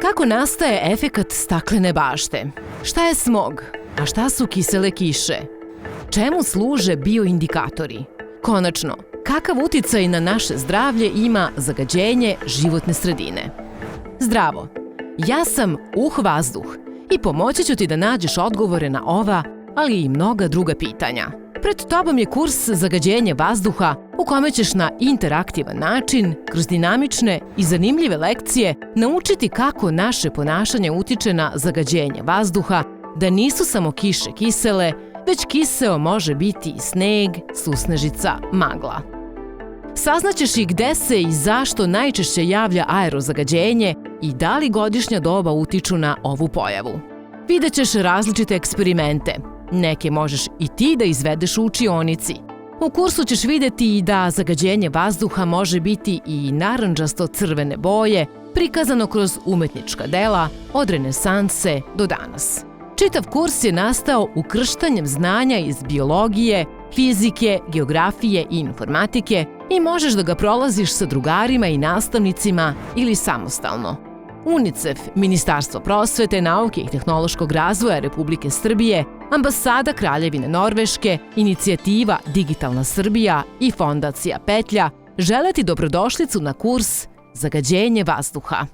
Kako nastaje efekat staklene bašte? Šta je smog? A šta su kisele kiše? Čemu služe bioindikatori? Konačno, kakav uticaj na naše zdravlje ima zagađenje životne sredine? Zdravo! Ja sam Vazduh i pomoći ću ti da nađeš odgovore na ova, ali i mnoga druga pitanja. Pred tobom je kurs Zagađenje vazduha u kome ćeš na interaktivan način, kroz dinamične i zanimljive lekcije, naučiti kako naše ponašanje utiče na zagađenje vazduha, da nisu samo kiše kisele, već kiseo može biti i sneg, susnežica, magla. Saznaćeš i gde se i zašto najčešće javlja aerozagađenje i da li godišnja doba utiču na ovu pojavu. Vidjet ćeš različite eksperimente. Neke možeš i ti da izvedeš u učionici. U kursu ćeš vidjeti i da zagađenje vazduha može biti i narandžasto-crvene boje, prikazano kroz umetnička dela od renesanse do danas. Čitav kurs je nastao ukrštanjem znanja iz biologije, fizike, geografije i informatike i možeš da ga prolaziš sa drugarima i nastavnicima ili samostalno. UNICEF, Ministarstvo prosvete, nauke i tehnološkog razvoja Republike Srbije, Ambasada Kraljevine Norveške, Inicijativa Digitalna Srbija i Fondacija Petlja žele ti dobrodošlicu na kurs Zagađenje vazduha.